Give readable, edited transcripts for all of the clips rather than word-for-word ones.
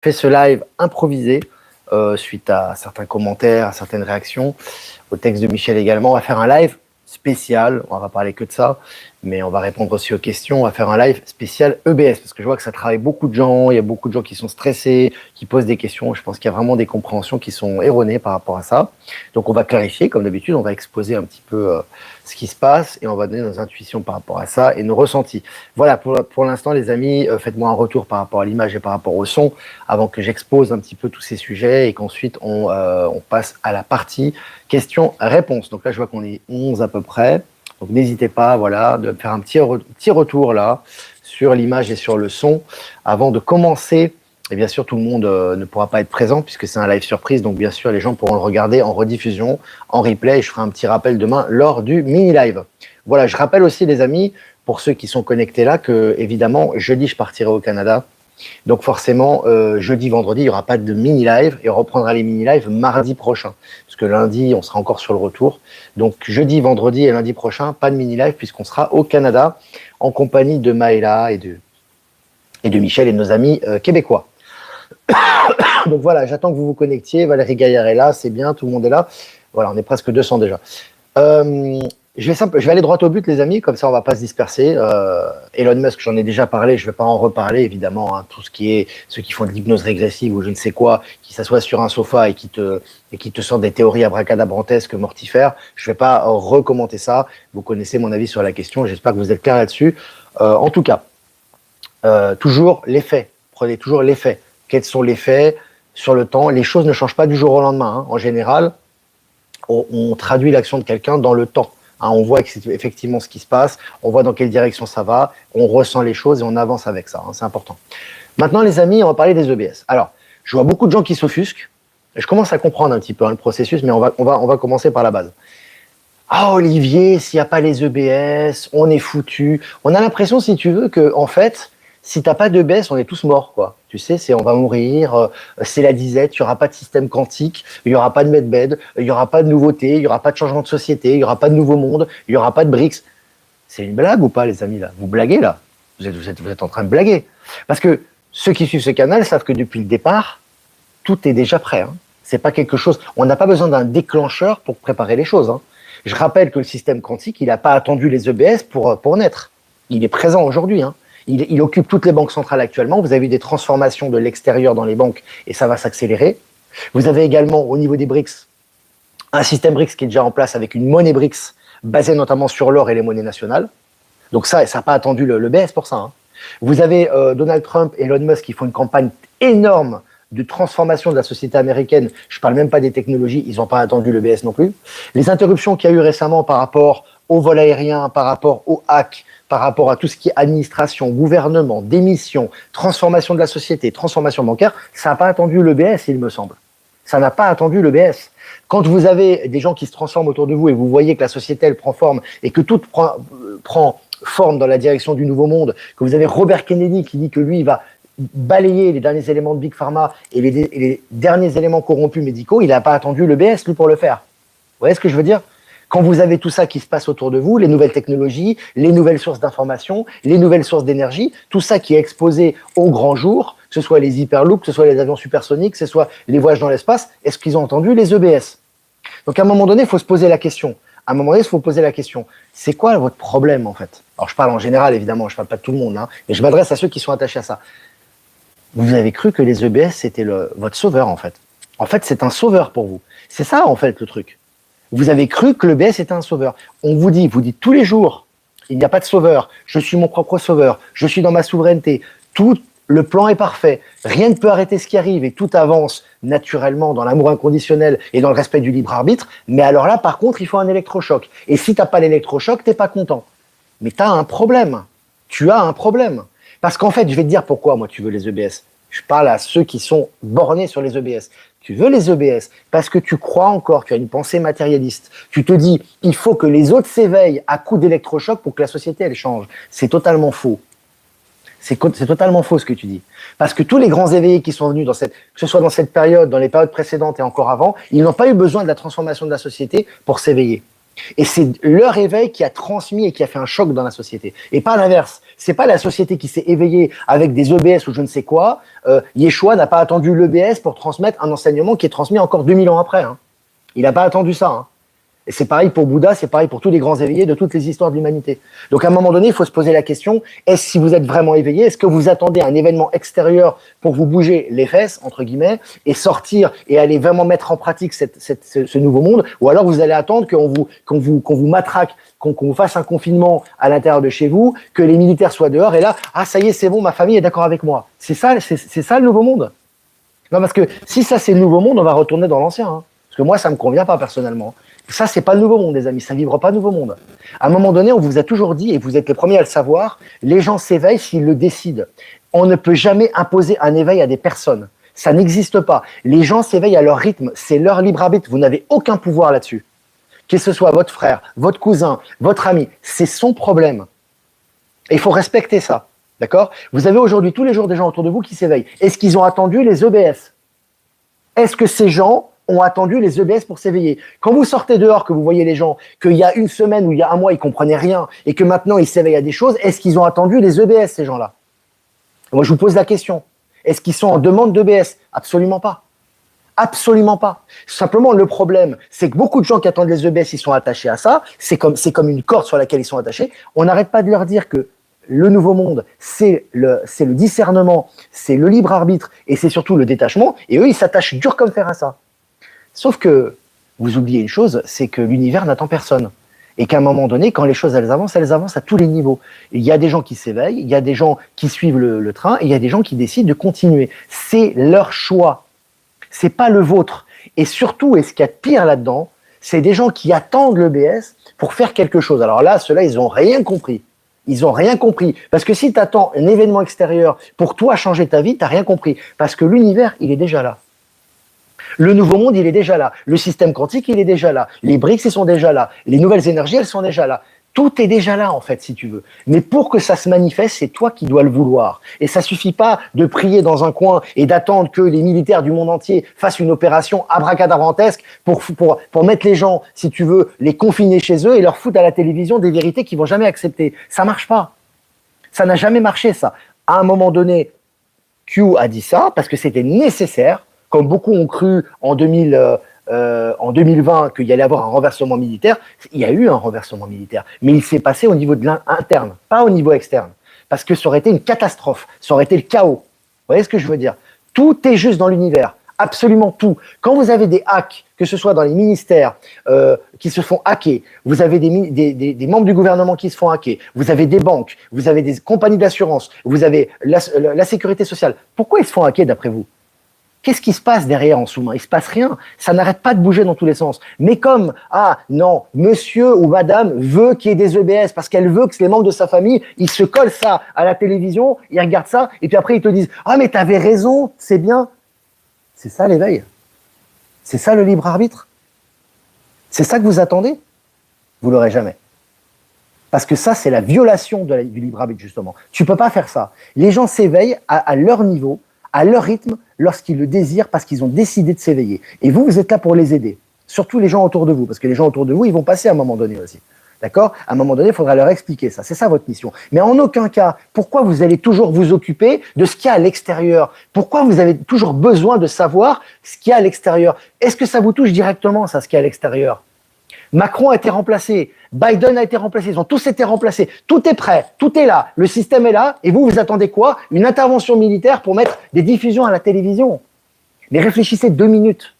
Fait ce live improvisé suite à certains commentaires, à certaines réactions, au texte de Michel également. On va faire un live spécial, on va parler que de ça, mais on va répondre aussi aux questions. On va faire un live spécial EBS, parce que je vois que ça travaille beaucoup de gens, il y a beaucoup de gens qui sont stressés, qui posent des questions. Je pense qu'il y a vraiment des compréhensions qui sont erronées par rapport à ça. Donc on va clarifier, comme d'habitude, on va exposer un petit peu ce qui se passe et on va donner nos intuitions par rapport à ça et nos ressentis. Voilà, pour l'instant les amis, faites-moi un retour par rapport à l'image et par rapport au son, avant que j'expose un petit peu tous ces sujets et qu'ensuite on passe à la partie questions-réponses. Donc là je vois qu'on est 11 à peu près. Donc n'hésitez pas, voilà, de faire un petit retour là sur l'image et sur le son avant de commencer. Et bien sûr, tout le monde ne pourra pas être présent puisque c'est un live surprise. Donc bien sûr, les gens pourront le regarder en rediffusion, en replay. Et je ferai un petit rappel demain lors du mini-live. Voilà, je rappelle aussi les amis, pour ceux qui sont connectés là, que évidemment, jeudi, je partirai au Canada. Donc forcément, jeudi, vendredi, il n'y aura pas de mini-live et on reprendra les mini-lives mardi prochain. Parce que lundi, on sera encore sur le retour. Donc jeudi, vendredi et lundi prochain, pas de mini-live puisqu'on sera au Canada en compagnie de Maëla et de Michel et de nos amis québécois. Donc voilà, j'attends que vous vous connectiez. Valérie Gaillard est là, c'est bien, tout le monde est là. Voilà, on est presque 200 déjà. Je vais aller droit au but, les amis, comme ça on va pas se disperser. Elon Musk, j'en ai déjà parlé, je vais pas en reparler évidemment. Hein, tout ce qui est ceux qui font de l'hypnose régressive ou je ne sais quoi, qui s'assoient sur un sofa et qui te sortent des théories abracadabrantesques, mortifères. Je vais pas recommenter ça. Vous connaissez mon avis sur la question. J'espère que vous êtes clair là-dessus. En tout cas, toujours les faits. Prenez toujours les faits. Quels sont les faits sur le temps? Les choses ne changent pas du jour au lendemain. Hein. En général, on traduit l'action de quelqu'un dans le temps. Hein, on voit effectivement ce qui se passe, on voit dans quelle direction ça va, on ressent les choses et on avance avec ça. Hein, c'est important. Maintenant, les amis, on va parler des EBS. Alors, je vois beaucoup de gens qui s'offusquent. Je commence à comprendre un petit peu hein, le processus, mais on va commencer par la base. Ah, Olivier, s'il n'y a pas les EBS, on est foutu. On a l'impression, si tu veux, que en fait, si t'as pas d'EBS, on est tous morts, quoi. Tu sais, on va mourir, c'est la disette, il n'y aura pas de système quantique, il n'y aura pas de medbed, il n'y aura pas de nouveauté, il n'y aura pas de changement de société, il n'y aura pas de nouveau monde, il n'y aura pas de BRICS. C'est une blague ou pas, les amis, là? Vous blaguez, là? Vous êtes en train de blaguer. Parce que ceux qui suivent ce canal savent que depuis le départ, tout est déjà prêt. Hein. C'est pas quelque chose. On n'a pas besoin d'un déclencheur pour préparer les choses. Hein. Je rappelle que le système quantique, il n'a pas attendu les EBS pour naître. Il est présent aujourd'hui. Hein. Il occupe toutes les banques centrales actuellement. Vous avez eu des transformations de l'extérieur dans les banques et ça va s'accélérer. Vous avez également, au niveau des BRICS, un système BRICS qui est déjà en place avec une monnaie BRICS basée notamment sur l'or et les monnaies nationales. Donc ça n'a pas attendu le BS pour ça. Hein. Vous avez Donald Trump et Elon Musk qui font une campagne énorme de transformation de la société américaine. Je ne parle même pas des technologies, ils n'ont pas attendu le BS non plus. Les interruptions qu'il y a eu récemment par rapport au vol aérien, par rapport au hack, par rapport à tout ce qui est administration, gouvernement, démission, transformation de la société, transformation bancaire, ça n'a pas attendu le BS, il me semble. Ça n'a pas attendu le BS. Quand vous avez des gens qui se transforment autour de vous et vous voyez que la société, elle prend forme et que tout prend forme dans la direction du nouveau monde, que vous avez Robert Kennedy qui dit que lui, il va balayer les derniers éléments de Big Pharma et les derniers éléments corrompus médicaux, il n'a pas attendu le BS, lui, pour le faire. Vous voyez ce que je veux dire? Quand vous avez tout ça qui se passe autour de vous, les nouvelles technologies, les nouvelles sources d'information, les nouvelles sources d'énergie, tout ça qui est exposé au grand jour, que ce soit les hyperloops, que ce soit les avions supersoniques, que ce soit les voyages dans l'espace, est-ce qu'ils ont entendu les EBS? Donc à un moment donné, il faut se poser la question. À un moment donné, il faut poser la question. C'est quoi votre problème en fait? Alors je parle en général évidemment, je ne parle pas de tout le monde, hein, mais je m'adresse à ceux qui sont attachés à ça. Vous avez cru que les EBS c'était votre sauveur en fait. En fait, c'est un sauveur pour vous. C'est ça en fait le truc. Vous avez cru que le BS était un sauveur. On vous dit tous les jours, il n'y a pas de sauveur, je suis mon propre sauveur, je suis dans ma souveraineté, tout le plan est parfait, rien ne peut arrêter ce qui arrive et tout avance naturellement dans l'amour inconditionnel et dans le respect du libre arbitre, mais alors là, par contre, il faut un électrochoc. Et si tu n'as pas l'électrochoc, tu n'es pas content. Mais tu as un problème. Tu as un problème. Parce qu'en fait, je vais te dire pourquoi, moi, tu veux les EBS. Je parle à ceux qui sont bornés sur les EBS. Tu veux les EBS parce que tu crois encore, tu as une pensée matérialiste. Tu te dis, il faut que les autres s'éveillent à coups d'électrochoc pour que la société, elle change. C'est totalement faux. C'est totalement faux ce que tu dis. Parce que tous les grands éveillés qui sont venus, que ce soit dans cette période, dans les périodes précédentes et encore avant, ils n'ont pas eu besoin de la transformation de la société pour s'éveiller. Et c'est leur éveil qui a transmis et qui a fait un choc dans la société. Et pas l'inverse. C'est pas la société qui s'est éveillée avec des EBS ou je ne sais quoi. Yeshua n'a pas attendu l'EBS pour transmettre un enseignement qui est transmis encore 2000 ans après. Hein. Il n'a pas attendu ça. Hein. Et c'est pareil pour Bouddha, c'est pareil pour tous les grands éveillés de toutes les histoires de l'humanité. Donc à un moment donné, il faut se poser la question, si vous êtes vraiment éveillé, est-ce que vous attendez un événement extérieur pour vous bouger les fesses, entre guillemets, et sortir et aller vraiment mettre en pratique ce nouveau monde, ou alors vous allez attendre qu'on vous matraque, qu'on vous fasse un confinement à l'intérieur de chez vous, que les militaires soient dehors, et là, ah ça y est, c'est bon, ma famille est d'accord avec moi. C'est ça le nouveau monde. Non, parce que si ça c'est le nouveau monde, on va retourner dans l'ancien. Hein. Parce que moi, ça me convient pas personnellement. Ça, c'est pas le nouveau monde, les amis. Ça ne vivra pas le nouveau monde. À un moment donné, on vous a toujours dit, et vous êtes les premiers à le savoir, les gens s'éveillent s'ils le décident. On ne peut jamais imposer un éveil à des personnes. Ça n'existe pas. Les gens s'éveillent à leur rythme. C'est leur libre arbitre. Vous n'avez aucun pouvoir là-dessus. Que ce soit votre frère, votre cousin, votre ami, c'est son problème. Et il faut respecter ça. D'accord ? Vous avez aujourd'hui tous les jours des gens autour de vous qui s'éveillent. Est-ce qu'ils ont attendu les EBS ? Est-ce que ces gens ont attendu les EBS pour s'éveiller? Quand vous sortez dehors, que vous voyez les gens, qu'il y a une semaine ou il y a un mois, ils comprenaient rien et que maintenant ils s'éveillent à des choses, est-ce qu'ils ont attendu les EBS, ces gens-là? Moi, je vous pose la question. Est-ce qu'ils sont en demande d'EBS? Absolument pas. Absolument pas. Simplement, le problème, c'est que beaucoup de gens qui attendent les EBS, ils sont attachés à ça. C'est comme une corde sur laquelle ils sont attachés. On n'arrête pas de leur dire que le nouveau monde, c'est le discernement, c'est le libre arbitre et c'est surtout le détachement. Et eux, ils s'attachent dur comme fer à ça. Sauf que vous oubliez une chose, c'est que l'univers n'attend personne. Et qu'à un moment donné, quand les choses elles avancent à tous les niveaux. Il y a des gens qui s'éveillent, il y a des gens qui suivent le train, et il y a des gens qui décident de continuer. C'est leur choix. C'est pas le vôtre. Et surtout, et ce qu'il y a de pire là-dedans, c'est des gens qui attendent l'EBS pour faire quelque chose. Alors là, ceux-là, ils n'ont rien compris. Ils n'ont rien compris. Parce que si tu attends un événement extérieur pour toi changer ta vie, tu n'as rien compris. Parce que l'univers, il est déjà là. Le nouveau monde, il est déjà là. Le système quantique, il est déjà là. Les BRICS, ils sont déjà là. Les nouvelles énergies, elles sont déjà là. Tout est déjà là, en fait, si tu veux. Mais pour que ça se manifeste, c'est toi qui dois le vouloir. Et ça suffit pas de prier dans un coin et d'attendre que les militaires du monde entier fassent une opération abracadabrantesque pour mettre les gens, si tu veux, les confiner chez eux et leur foutre à la télévision des vérités qu'ils vont jamais accepter. Ça marche pas. Ça n'a jamais marché, ça. À un moment donné, Q a dit ça parce que c'était nécessaire. Comme beaucoup ont cru en 2020 qu'il y allait avoir un renversement militaire, il y a eu un renversement militaire. Mais il s'est passé au niveau de l'interne, pas au niveau externe. Parce que ça aurait été une catastrophe, ça aurait été le chaos. Vous voyez ce que je veux dire? Tout est juste dans l'univers, absolument tout. Quand vous avez des hacks, que ce soit dans les ministères qui se font hacker, vous avez des membres du gouvernement qui se font hacker, vous avez des banques, vous avez des compagnies d'assurance, vous avez la sécurité sociale. Pourquoi ils se font hacker d'après vous? Qu'est-ce qui se passe derrière en sous-main? Il se passe rien. Ça n'arrête pas de bouger dans tous les sens. Mais comme, ah non, monsieur ou madame veut qu'il y ait des EBS parce qu'elle veut que les membres de sa famille, ils se collent ça à la télévision, ils regardent ça, et puis après ils te disent, ah mais t'avais raison, c'est bien. C'est ça l'éveil. C'est ça le libre arbitre. C'est ça que vous attendez? Vous l'aurez jamais. Parce que ça, c'est la violation du libre arbitre, justement. Tu peux pas faire ça. Les gens s'éveillent à leur niveau, à leur rythme, lorsqu'ils le désirent, parce qu'ils ont décidé de s'éveiller. Et vous, vous êtes là pour les aider. Surtout les gens autour de vous, parce que les gens autour de vous, ils vont passer à un moment donné aussi. D'accord? À un moment donné, il faudra leur expliquer ça. C'est ça votre mission. Mais en aucun cas, pourquoi vous allez toujours vous occuper de ce qu'il y a à l'extérieur? Pourquoi vous avez toujours besoin de savoir ce qu'il y a à l'extérieur? Est-ce que ça vous touche directement, ça, ce qu'il y a à l'extérieur? Macron a été remplacé, Biden a été remplacé, ils ont tous été remplacés. Tout est prêt, tout est là, le système est là, et vous, vous attendez quoi? Une intervention militaire pour mettre des diffusions à la télévision. Mais réfléchissez 2 minutes.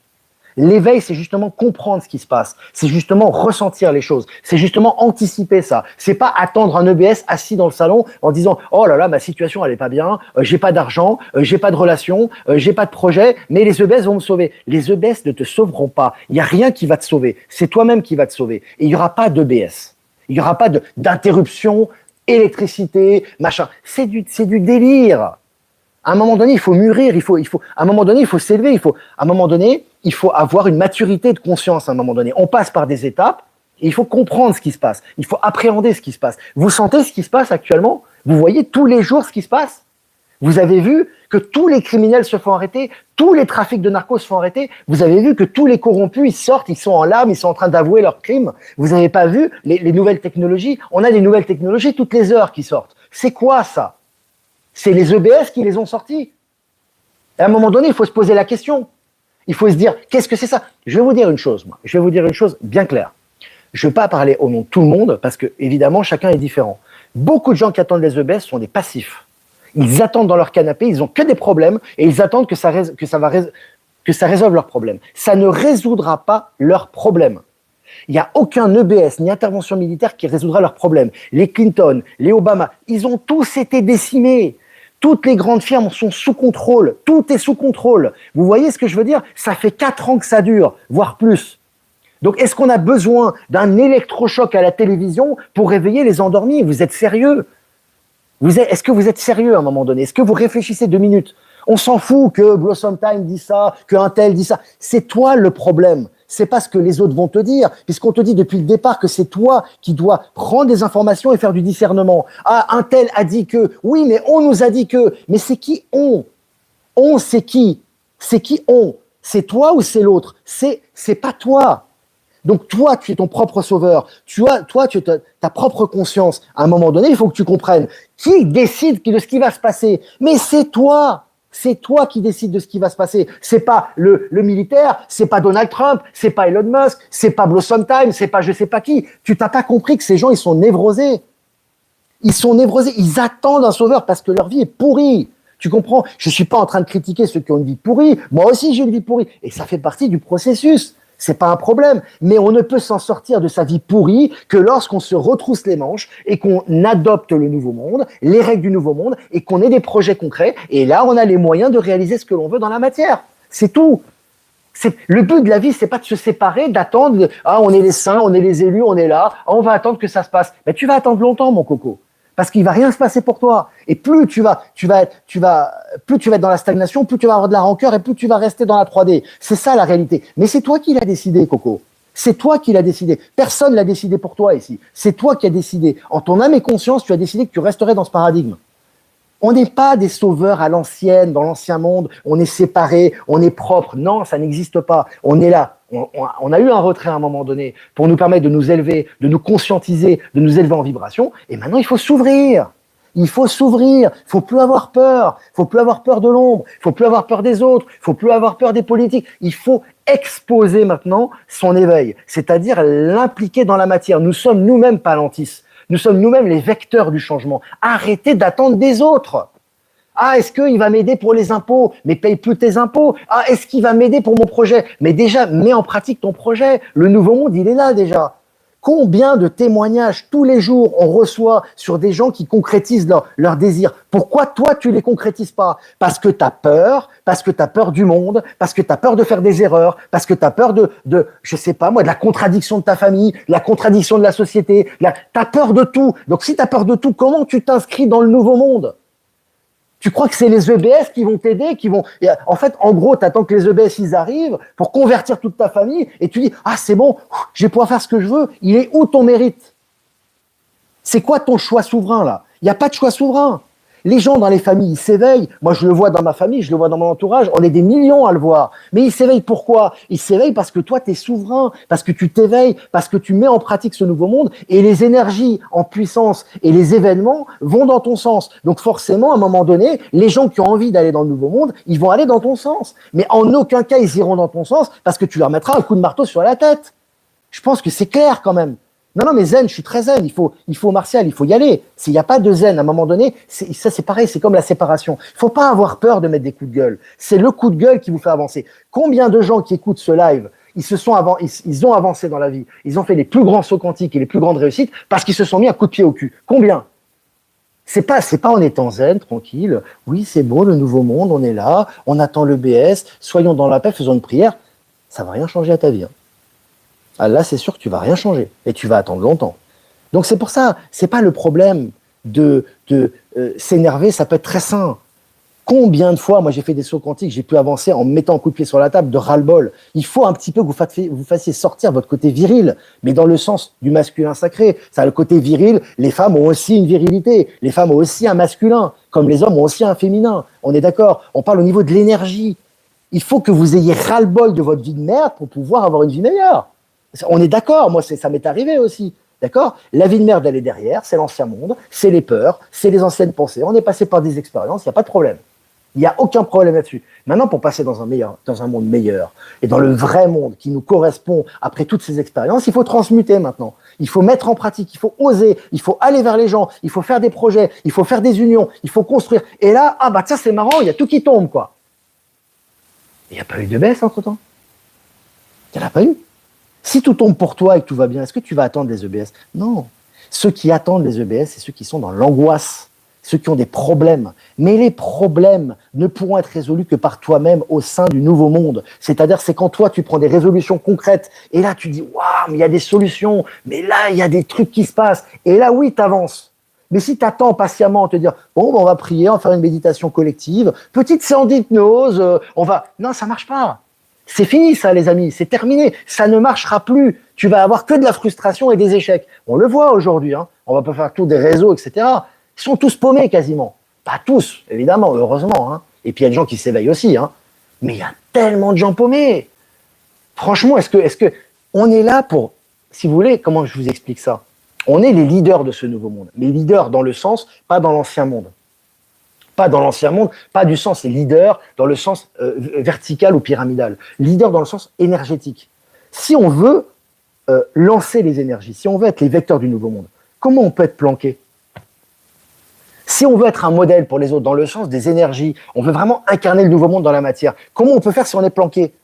L'éveil, c'est justement comprendre ce qui se passe. C'est justement ressentir les choses. C'est justement anticiper ça. C'est pas attendre un EBS assis dans le salon en disant « Oh là là, ma situation, elle est pas bien, j'ai pas d'argent, j'ai pas de relation, j'ai pas de projet, mais les EBS vont me sauver. » Les EBS ne te sauveront pas. Il y a rien qui va te sauver. C'est toi-même qui va te sauver. Et il y aura pas d'EBS. Il y aura pas d'interruption, électricité, machin. C'est du délire. À un moment donné, il faut mûrir, à un moment donné, il faut s'élever, à un moment donné, il faut avoir une maturité de conscience à un moment donné. On passe par des étapes et il faut comprendre ce qui se passe. Il faut appréhender ce qui se passe. Vous sentez ce qui se passe actuellement? Vous voyez tous les jours ce qui se passe? Vous avez vu que tous les criminels se font arrêter, tous les trafics de narcos se font arrêter. Vous avez vu que tous les corrompus, ils sortent, ils sont en larmes, ils sont en train d'avouer leurs crimes. Vous n'avez pas vu les nouvelles technologies? On a des nouvelles technologies toutes les heures qui sortent. C'est quoi ça? C'est les EBS qui les ont sortis. Et à un moment donné, il faut se poser la question. Il faut se dire, qu'est-ce que c'est ça? Je vais vous dire une chose, moi. Je vais vous dire une chose bien claire. Je ne vais pas parler au nom de tout le monde, parce que, évidemment, chacun est différent. Beaucoup de gens qui attendent les EBS sont des passifs. Ils attendent dans leur canapé, ils n'ont que des problèmes, et ils attendent que ça résolve leurs problèmes. Ça ne résoudra pas leurs problèmes. Il n'y a aucun EBS ni intervention militaire qui résoudra leurs problèmes. Les Clinton, les Obama, ils ont tous été décimés. Toutes les grandes firmes sont sous contrôle. Tout est sous contrôle. Vous voyez ce que je veux dire? Ça fait 4 ans que ça dure, voire plus. Donc, est-ce qu'on a besoin d'un électrochoc à la télévision pour réveiller les endormis? Vous êtes sérieux? Est-ce que vous êtes sérieux à un moment donné? Est-ce que vous réfléchissez 2 minutes? On s'en fout que Blossom Time dit ça, qu'un tel dit ça. C'est toi le problème. C'est pas ce que les autres vont te dire, puisqu'on te dit depuis le départ que c'est toi qui dois prendre des informations et faire du discernement. Ah, un tel a dit que, oui, mais on nous a dit que, mais c'est qui on? On, c'est qui? C'est qui on? C'est toi ou c'est l'autre? C'est pas toi. Donc toi, tu es ton propre sauveur. Toi, tu as ta propre conscience. À un moment donné, il faut que tu comprennes qui décide de ce qui va se passer. Mais c'est toi. C'est toi qui décides de ce qui va se passer. C'est pas le militaire, c'est pas Donald Trump, c'est pas Elon Musk, c'est pas Blossom Time, c'est pas je sais pas qui. Tu t'as pas compris que ces gens, ils sont névrosés. Ils sont névrosés. Ils attendent un sauveur parce que leur vie est pourrie. Tu comprends? Je suis pas en train de critiquer ceux qui ont une vie pourrie. Moi aussi, j'ai une vie pourrie. Et ça fait partie du processus. C'est pas un problème, mais on ne peut s'en sortir de sa vie pourrie que lorsqu'on se retrousse les manches et qu'on adopte le nouveau monde, les règles du nouveau monde, et qu'on ait des projets concrets. Et là, on a les moyens de réaliser ce que l'on veut dans la matière. C'est tout. Le but de la vie, c'est pas de se séparer, d'attendre. Ah, on est les saints, on est les élus, on est là. Ah, on va attendre que ça se passe. Mais tu vas attendre longtemps, mon coco. Parce qu'il va rien se passer pour toi. Et plus tu vas être dans la stagnation, plus tu vas avoir de la rancœur et plus tu vas rester dans la 3D. C'est ça la réalité. Mais c'est toi qui l'as décidé, Coco. C'est toi qui l'as décidé. Personne l'a décidé pour toi ici. C'est toi qui as décidé. En ton âme et conscience, tu as décidé que tu resterais dans ce paradigme. On n'est pas des sauveurs à l'ancienne, dans l'ancien monde. On est séparés, on est propre. Non, ça n'existe pas. On est là. On a eu un retrait à un moment donné pour nous permettre de nous élever, de nous conscientiser, de nous élever en vibration. Et maintenant, il faut s'ouvrir. Il faut s'ouvrir. Il faut plus avoir peur. Il faut plus avoir peur de l'ombre. Il faut plus avoir peur des autres. Il faut plus avoir peur des politiques. Il faut exposer maintenant son éveil, c'est-à-dire l'impliquer dans la matière. Nous sommes nous-mêmes Palantis. Nous sommes nous-mêmes les vecteurs du changement. Arrêtez d'attendre des autres. Ah, est-ce qu'il va m'aider pour les impôts? Mais paye plus tes impôts. Ah, est-ce qu'il va m'aider pour mon projet? Mais déjà, mets en pratique ton projet. Le nouveau monde, il est là déjà. Combien de témoignages tous les jours on reçoit sur des gens qui concrétisent leurs désirs? Pourquoi toi, tu les concrétises pas? Parce que tu as peur du monde, parce que tu as peur de faire des erreurs, parce que tu as peur je sais pas moi, de la contradiction de ta famille, de la contradiction de la société. Tu as peur de tout. Donc si tu as peur de tout, comment tu t'inscris dans le nouveau monde? Tu crois que c'est les EBS qui vont t'aider, En fait, en gros, tu attends que les EBS ils arrivent pour convertir toute ta famille et tu dis « Ah, c'est bon, je vais pouvoir faire ce que je veux. » Il est où ton mérite? C'est quoi ton choix souverain, là? Il n'y a pas de choix souverain. Les gens dans les familles, ils s'éveillent. Moi, je le vois dans ma famille, je le vois dans mon entourage. On est des millions à le voir. Mais ils s'éveillent pourquoi? Ils s'éveillent parce que toi, tu es souverain, parce que tu t'éveilles, parce que tu mets en pratique ce nouveau monde et les énergies en puissance et les événements vont dans ton sens. Donc forcément, à un moment donné, les gens qui ont envie d'aller dans le nouveau monde, ils vont aller dans ton sens. Mais en aucun cas, ils iront dans ton sens parce que tu leur mettras un coup de marteau sur la tête. Je pense que c'est clair quand même. Non, mais zen, je suis très zen. Il faut Martial, il faut y aller. S'il n'y a pas de zen, à un moment donné, ça c'est pareil, c'est comme la séparation. Il faut pas avoir peur de mettre des coups de gueule. C'est le coup de gueule qui vous fait avancer. Combien de gens qui écoutent ce live, ils ont avancé dans la vie. Ils ont fait les plus grands sauts quantiques et les plus grandes réussites parce qu'ils se sont mis un coup de pied au cul. Combien? C'est pas en étant zen, tranquille. Oui, c'est beau, le nouveau monde, on est là, on attend le BS, soyons dans la paix, faisons une prière. Ça va rien changer à ta vie. Ah, là, c'est sûr que tu vas rien changer et tu vas attendre longtemps. Donc c'est pour ça, c'est pas le problème de s'énerver, ça peut être très sain. Combien de fois, moi j'ai fait des sauts quantiques, j'ai pu avancer en me mettant un coup de pied sur la table de ras-le-bol. Il faut un petit peu que vous fassiez sortir votre côté viril, mais dans le sens du masculin sacré. Ça, le côté viril, les femmes ont aussi une virilité, les femmes ont aussi un masculin, comme les hommes ont aussi un féminin. On est d'accord? On parle au niveau de l'énergie. Il faut que vous ayez ras-le-bol de votre vie de merde pour pouvoir avoir une vie meilleure. On est d'accord, moi ça m'est arrivé aussi. D'accord? La vie de merde, elle est derrière, c'est l'ancien monde, c'est les peurs, c'est les anciennes pensées. On est passé par des expériences, il n'y a pas de problème. Il n'y a aucun problème là-dessus. Maintenant, pour passer dans un monde meilleur et dans le vrai monde qui nous correspond après toutes ces expériences, il faut transmuter maintenant. Il faut mettre en pratique, il faut oser, il faut aller vers les gens, il faut faire des projets, il faut faire des unions, il faut construire. Et là, ah bah tiens, c'est marrant, il y a tout qui tombe, quoi. Il n'y a pas eu de baisse entre-temps. Il n'y en a pas eu. Si tout tombe pour toi et que tout va bien, est-ce que tu vas attendre les EBS? Non. Ceux qui attendent les EBS, c'est ceux qui sont dans l'angoisse, ceux qui ont des problèmes. Mais les problèmes ne pourront être résolus que par toi-même au sein du nouveau monde. C'est-à-dire, c'est quand toi, tu prends des résolutions concrètes et là, tu dis, waouh, mais il y a des solutions, mais là, il y a des trucs qui se passent. Et là, oui, tu avances. Mais si tu attends patiemment à te dire, bon, on va prier, on va faire une méditation collective, petite séance d'hypnose, on va... Non, ça marche pas. C'est fini ça, les amis, c'est terminé. Ça ne marchera plus. Tu vas avoir que de la frustration et des échecs. On le voit aujourd'hui. Hein. On va pas faire tout des réseaux, etc. Ils sont tous paumés quasiment. Pas tous, évidemment, heureusement. Hein. Et puis il y a des gens qui s'éveillent aussi. Hein. Mais il y a tellement de gens paumés. Franchement, est-ce que on est là pour, si vous voulez, comment je vous explique ça? On est les leaders de ce nouveau monde. Mais leaders dans le sens, pas dans l'ancien monde. Pas dans l'ancien monde, pas du sens leader dans le sens vertical ou pyramidal. Leader dans le sens énergétique. Si on veut lancer les énergies, si on veut être les vecteurs du nouveau monde, comment on peut être planqué? Si on veut être un modèle pour les autres dans le sens des énergies, on veut vraiment incarner le nouveau monde dans la matière, comment on peut faire si on est planqué?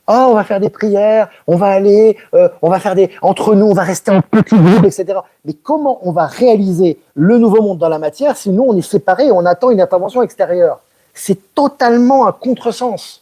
Oh, on va faire des prières, on va aller, on va faire des... Entre nous, on va rester en petit groupe, etc. Mais comment on va réaliser le nouveau monde dans la matière si nous, on est séparés et on attend une intervention extérieure? C'est totalement un contresens.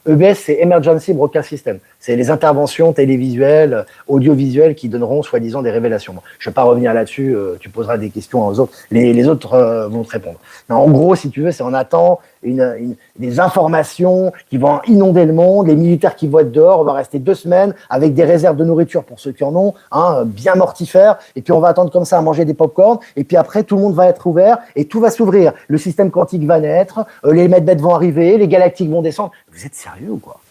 EBS, c'est Emergency Broadcast System. C'est les interventions télévisuelles, audiovisuelles qui donneront soi-disant des révélations. Je ne vais pas revenir là-dessus, tu poseras des questions aux autres. Les autres vont te répondre. Non, en gros, si tu veux, c'est on attend des informations qui vont inonder le monde, les militaires qui vont être dehors, on va rester 2 semaines avec des réserves de nourriture pour ceux qui en ont, hein, bien mortifères, et puis on va attendre comme ça à manger des pop-corn, et puis après tout le monde va être ouvert, et tout va s'ouvrir. Le système quantique va naître, les medbeds vont arriver, les galactiques vont descendre. Vous êtes sérieux ou quoi?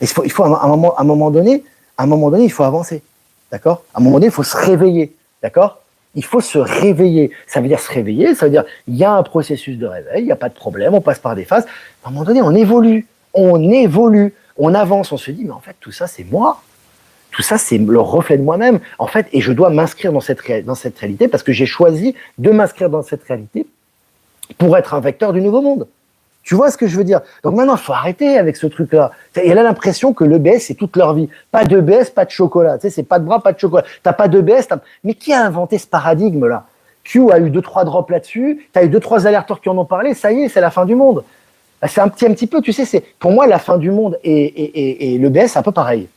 Il faut à un moment donné, il faut avancer, d'accord? À un moment donné, il faut se réveiller, d'accord? Il faut se réveiller. Ça veut dire se réveiller, ça veut dire il y a un processus de réveil, il n'y a pas de problème, on passe par des phases. À un moment donné, on évolue, on avance, on se dit mais en fait tout ça c'est moi, tout ça c'est le reflet de moi-même, en fait, et je dois m'inscrire dans cette réalité parce que j'ai choisi de m'inscrire dans cette réalité pour être un vecteur du nouveau monde. Tu vois ce que je veux dire? Donc maintenant, il faut arrêter avec ce truc-là. Elle a l'impression que l'EBS, c'est toute leur vie. Pas d'EBS, pas de chocolat. Tu sais, c'est pas de bras, pas de chocolat. T'as pas d'EBS. Mais qui a inventé ce paradigme-là? Q a eu 2-3 drops là-dessus. T'as eu 2-3 alerteurs qui en ont parlé. Ça y est, c'est la fin du monde. C'est un petit peu, tu sais, c'est pour moi la fin du monde et l'EBS, c'est un peu pareil.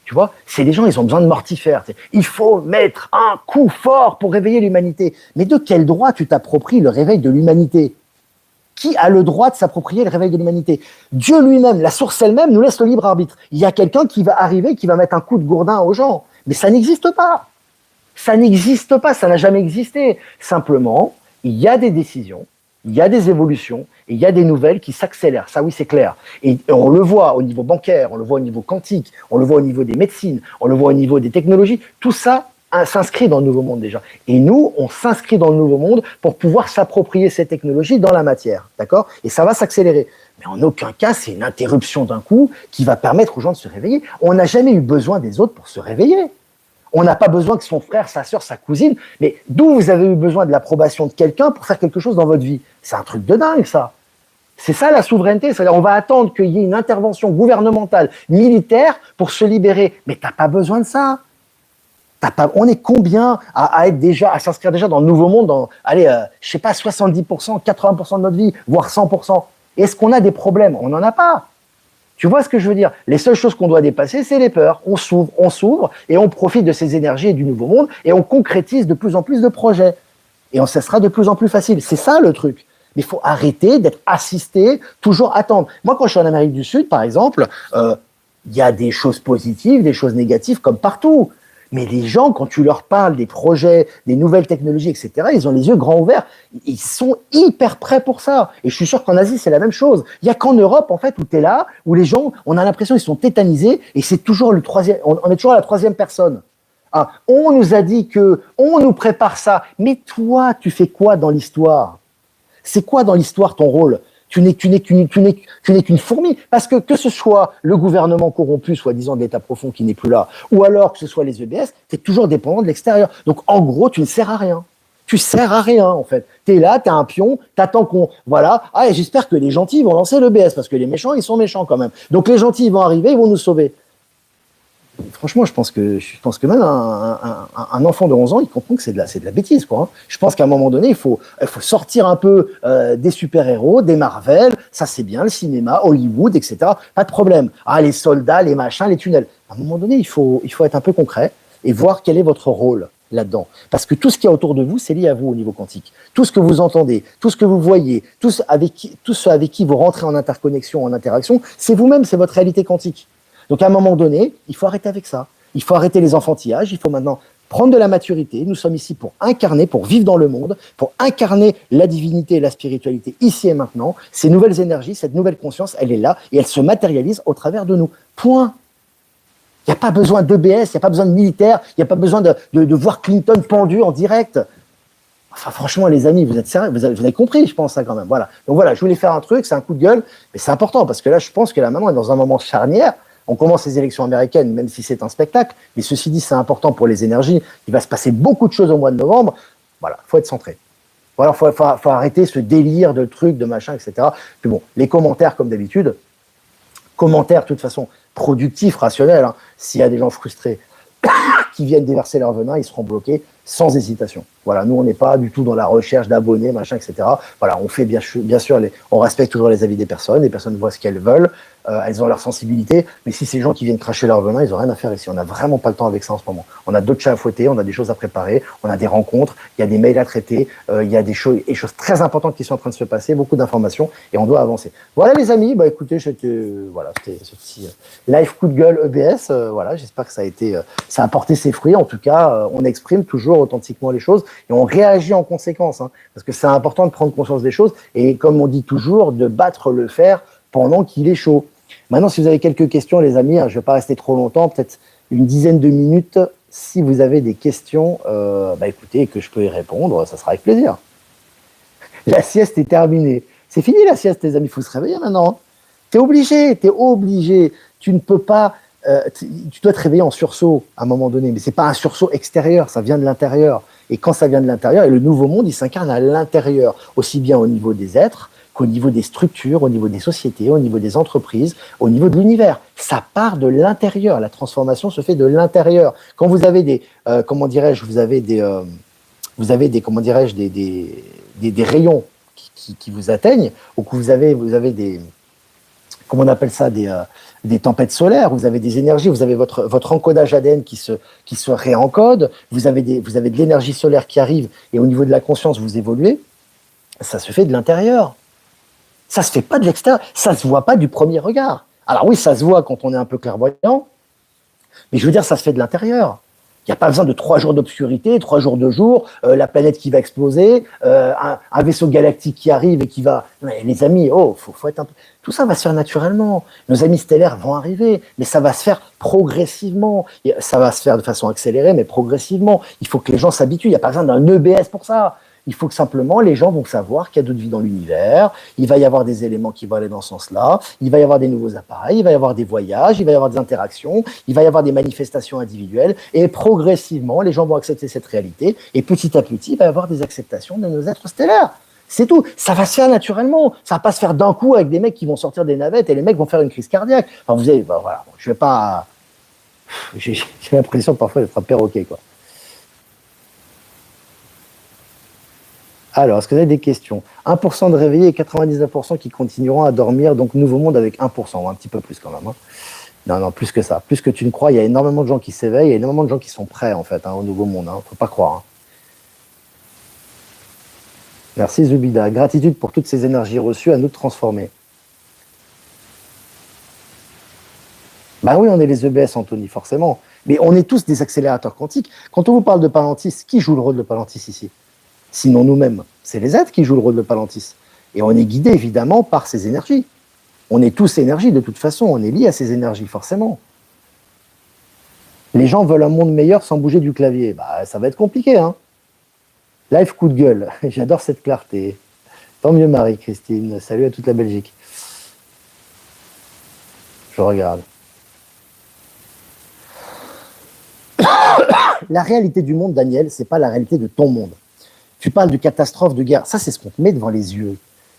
Tu vois, c'est des gens, ils ont besoin de mortifères. Il faut mettre un coup fort pour réveiller l'humanité. Mais de quel droit tu t'appropries le réveil de l'humanité? Qui a le droit de s'approprier le réveil de l'humanité? Dieu lui-même, la source elle-même, nous laisse le libre arbitre. Il y a quelqu'un qui va arriver, qui va mettre un coup de gourdin aux gens. Mais ça n'existe pas. Ça n'existe pas, ça n'a jamais existé. Simplement, il y a des décisions, il y a des évolutions, et il y a des nouvelles qui s'accélèrent. Ça, oui, c'est clair. Et on le voit au niveau bancaire, on le voit au niveau quantique, on le voit au niveau des médecines, on le voit au niveau des technologies. Tout ça s'inscrit dans le nouveau monde déjà. Et nous, on s'inscrit dans le nouveau monde pour pouvoir s'approprier ces technologies dans la matière. D'accord? Et ça va s'accélérer. Mais en aucun cas, c'est une interruption d'un coup qui va permettre aux gens de se réveiller. On n'a jamais eu besoin des autres pour se réveiller. On n'a pas besoin que son frère, sa sœur, sa cousine. Mais d'où vous avez eu besoin de l'approbation de quelqu'un pour faire quelque chose dans votre vie? C'est un truc de dingue, ça. C'est ça la souveraineté. C'est-à-dire, on va attendre qu'il y ait une intervention gouvernementale, militaire pour se libérer. Mais t'as pas besoin de ça. On est combien à être déjà, à s'inscrire déjà dans le nouveau monde, dans, allez, je sais pas, 70%, 80% de notre vie, voire 100%. Est-ce qu'on a des problèmes? On n'en a pas. Tu vois ce que je veux dire? Les seules choses qu'on doit dépasser, c'est les peurs. On s'ouvre et on profite de ces énergies et du nouveau monde et on concrétise de plus en plus de projets. Et ça sera de plus en plus facile. C'est ça le truc. Mais il faut arrêter d'être assisté, toujours attendre. Moi, quand je suis en Amérique du Sud, par exemple, il y a des choses positives, des choses négatives comme partout. Mais les gens, quand tu leur parles des projets, des nouvelles technologies, etc., ils ont les yeux grands ouverts. Ils sont hyper prêts pour ça. Et je suis sûr qu'en Asie, c'est la même chose. Il n'y a qu'en Europe, en fait, où tu es là, où les gens, on a l'impression qu'ils sont tétanisés, et c'est toujours le troisième, on est toujours à la troisième personne. Ah, on nous a dit que, on nous prépare ça. Mais toi, tu fais quoi dans l'histoire? C'est quoi dans l'histoire ton rôle? Tu n'es qu'une fourmi. Parce que ce soit le gouvernement corrompu, soi-disant de l'État profond qui n'est plus là, ou alors que ce soit les EBS, tu es toujours dépendant de l'extérieur. Donc en gros, tu ne sers à rien. Tu sers à rien, en fait. Tu es là, tu es un pion, tu attends qu'on. Voilà. Ah, et j'espère que les gentils vont lancer l'EBS, parce que les méchants, ils sont méchants quand même. Donc les gentils, ils vont arriver, ils vont nous sauver. Franchement, je pense que même un enfant de 11 ans, il comprend que c'est de la bêtise, quoi. Je pense qu'à un moment donné, il faut sortir un peu des super-héros, des Marvel, ça c'est bien, le cinéma, Hollywood, etc. Pas de problème. Ah, les soldats, les machins, les tunnels. À un moment donné, il faut être un peu concret et voir quel est votre rôle là-dedans. Parce que tout ce qu'il y a autour de vous, c'est lié à vous au niveau quantique. Tout ce que vous entendez, tout ce que vous voyez, tout ce avec qui vous rentrez en interconnexion, en interaction, c'est vous-même, c'est votre réalité quantique. Donc à un moment donné, il faut arrêter avec ça. Il faut arrêter les enfantillages, il faut maintenant prendre de la maturité. Nous sommes ici pour incarner, pour vivre dans le monde, pour incarner la divinité et la spiritualité ici et maintenant. Ces nouvelles énergies, cette nouvelle conscience, elle est là et elle se matérialise au travers de nous. Point. Il n'y a pas besoin d'EBS, il n'y a pas besoin de militaires, il n'y a pas besoin de voir Clinton pendu en direct. Enfin, franchement, les amis, vous êtes sérieux, vous avez compris, je pense, ça quand même. Voilà. Donc voilà, je voulais faire un truc, c'est un coup de gueule, mais c'est important parce que là, je pense que là, maintenant, on est dans un moment charnière. On commence les élections américaines, même si c'est un spectacle, mais ceci dit, c'est important pour les énergies. Il va se passer beaucoup de choses au mois de novembre. Voilà, il faut être centré. Voilà, faut arrêter ce délire de trucs, de machin, etc. Puis bon, les commentaires, comme d'habitude, commentaires, de toute façon, productifs, rationnels. Hein. S'il y a des gens frustrés qui viennent déverser leur venin, ils seront bloqués sans hésitation. Voilà, nous, on n'est pas du tout dans la recherche d'abonnés, machin, etc. Voilà, on fait bien sûr, on respecte toujours les avis des personnes. Les personnes voient ce qu'elles veulent. Elles ont leur sensibilité, mais si ces gens qui viennent cracher leur venin, ils n'ont rien à faire ici. On n'a vraiment pas le temps avec ça en ce moment. On a d'autres chats à fouetter, on a des choses à préparer, on a des rencontres, il y a des mails à traiter, il y a des choses très importantes qui sont en train de se passer, beaucoup d'informations, et on doit avancer. Voilà les amis, bah écoutez, c'était ce petit live coup de gueule EBS. Voilà, j'espère que ça a porté ses fruits. En tout cas, on exprime toujours authentiquement les choses et on réagit en conséquence, hein, parce que c'est important de prendre conscience des choses et, comme on dit toujours, de battre le fer pendant qu'il est chaud. Maintenant, si vous avez quelques questions, les amis, je ne vais pas rester trop longtemps, peut-être une dizaine de minutes. Si vous avez des questions, écoutez, que je peux y répondre, ça sera avec plaisir. La sieste est terminée. C'est fini la sieste, les amis, il faut se réveiller maintenant. Tu es obligé. Tu ne peux pas, tu dois te réveiller en sursaut à un moment donné, mais ce n'est pas un sursaut extérieur, ça vient de l'intérieur. Et quand ça vient de l'intérieur, et le nouveau monde, il s'incarne à l'intérieur, aussi bien au niveau des êtres, qu'au niveau des structures, au niveau des sociétés, au niveau des entreprises, au niveau de l'univers. Ça part de l'intérieur. La transformation se fait de l'intérieur. Quand vous avez des rayons qui vous atteignent, ou que vous avez des, comment on appelle ça, des tempêtes solaires, vous avez des énergies, vous avez votre encodage ADN qui se réencode, vous avez de l'énergie solaire qui arrive, et au niveau de la conscience, vous évoluez. Ça se fait de l'intérieur. Ça se fait pas de l'extérieur, ça se voit pas du premier regard. Alors oui, ça se voit quand on est un peu clairvoyant, mais je veux dire, ça se fait de l'intérieur. Il n'y a pas besoin de 3 jours d'obscurité, 3 jours de jour, la planète qui va exploser, un vaisseau galactique qui arrive et qui va... Mais les amis, faut être un peu... Tout ça va se faire naturellement. Nos amis stellaires vont arriver, mais ça va se faire progressivement. Ça va se faire de façon accélérée, mais progressivement. Il faut que les gens s'habituent. Il n'y a pas besoin d'un EBS pour ça. Il faut que simplement les gens vont savoir qu'il y a d'autres vies dans l'univers, il va y avoir des éléments qui vont aller dans ce sens-là, il va y avoir des nouveaux appareils, il va y avoir des voyages, il va y avoir des interactions, il va y avoir des manifestations individuelles, et progressivement, les gens vont accepter cette réalité, et petit à petit, il va y avoir des acceptations de nos êtres stellaires. C'est tout. Ça va se faire naturellement. Ça va pas se faire d'un coup avec des mecs qui vont sortir des navettes et les mecs vont faire une crise cardiaque. Enfin, vous avez, voilà, je vais pas... J'ai l'impression parfois d'être un perroquet, quoi. Alors, est-ce que vous avez des questions? 1% de réveillés et 99% qui continueront à dormir, donc nouveau monde avec 1%, un petit peu plus quand même. Hein. Non, plus que ça. Plus que tu ne crois, il y a énormément de gens qui s'éveillent, il y a énormément de gens qui sont prêts en fait au nouveau monde. Faut pas croire. Hein. Merci Zubida. Gratitude pour toutes ces énergies reçues à nous de transformer. Ben oui, on est les EBS, Anthony, forcément. Mais on est tous des accélérateurs quantiques. Quand on vous parle de Palantis, qui joue le rôle de Palantis ici? Sinon nous-mêmes, c'est les êtres qui jouent le rôle de Palantis. Et on est guidé évidemment par ces énergies. On est tous énergie de toute façon, on est lié à ces énergies forcément. Les gens veulent un monde meilleur sans bouger du clavier. Bah, ça va être compliqué, hein. Live coup de gueule. J'adore cette clarté. Tant mieux, Marie-Christine. Salut à toute la Belgique. Je regarde. La réalité du monde, Daniel, c'est pas la réalité de ton monde. Tu parles de catastrophe, de guerre. Ça, c'est ce qu'on te met devant les yeux.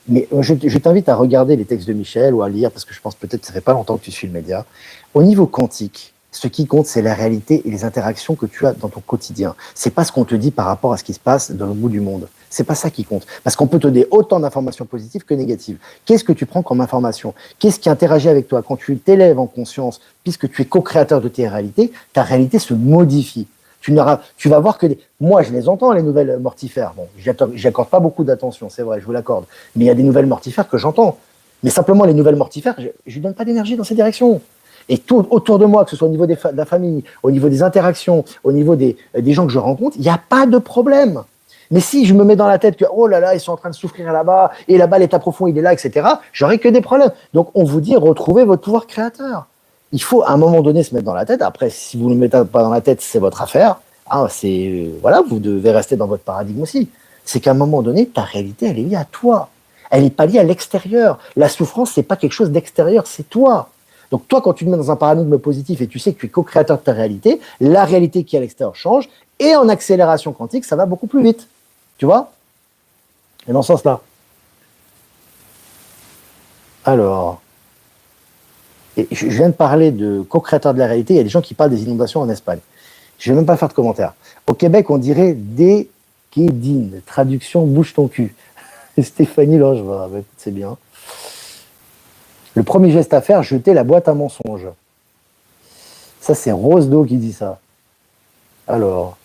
Mais je t'invite à regarder les textes de Michel ou à lire, parce que je pense peut-être que ça fait pas longtemps que tu suis le média. Au niveau quantique, ce qui compte, c'est la réalité et les interactions que tu as dans ton quotidien. C'est pas ce qu'on te dit par rapport à ce qui se passe dans le bout du monde. C'est pas ça qui compte. Parce qu'on peut te donner autant d'informations positives que négatives. Qu'est-ce que tu prends comme information? Qu'est-ce qui interagit avec toi? Quand tu t'élèves en conscience, puisque tu es co-créateur de tes réalités, ta réalité se modifie. Tu vas voir que moi, je les entends, les nouvelles mortifères. Bon, j'y accorde pas beaucoup d'attention, c'est vrai, je vous l'accorde. Mais il y a des nouvelles mortifères que j'entends. Mais simplement, les nouvelles mortifères, je ne donne pas d'énergie dans ces directions. Et tout autour de moi, que ce soit au niveau de la famille, au niveau des interactions, au niveau des gens que je rencontre, il n'y a pas de problème. Mais si je me mets dans la tête que, oh là là, ils sont en train de souffrir là-bas, et là-bas, l'état profond, il est là, etc., j'aurai que des problèmes. Donc, on vous dit, retrouvez votre pouvoir créateur. Il faut, à un moment donné, se mettre dans la tête. Après, si vous ne le mettez pas dans la tête, c'est votre affaire. Ah, voilà, vous devez rester dans votre paradigme aussi. C'est qu'à un moment donné, ta réalité, elle est liée à toi. Elle n'est pas liée à l'extérieur. La souffrance, c'est pas quelque chose d'extérieur, c'est toi. Donc toi, quand tu te mets dans un paradigme positif et tu sais que tu es co-créateur de ta réalité, la réalité qui est à l'extérieur change, et en accélération quantique, ça va beaucoup plus vite. Tu vois? Et dans ce sens-là. Alors, et je viens de parler de co-créateur de la réalité, il y a des gens qui parlent des inondations en Espagne. Je ne vais même pas faire de commentaires. Au Québec, on dirait déguédine. Traduction, bouge ton cul. Stéphanie Langevin, bah, c'est bien. Le premier geste à faire, jeter la boîte à mensonges. Ça, c'est Rose Do qui dit ça. Alors.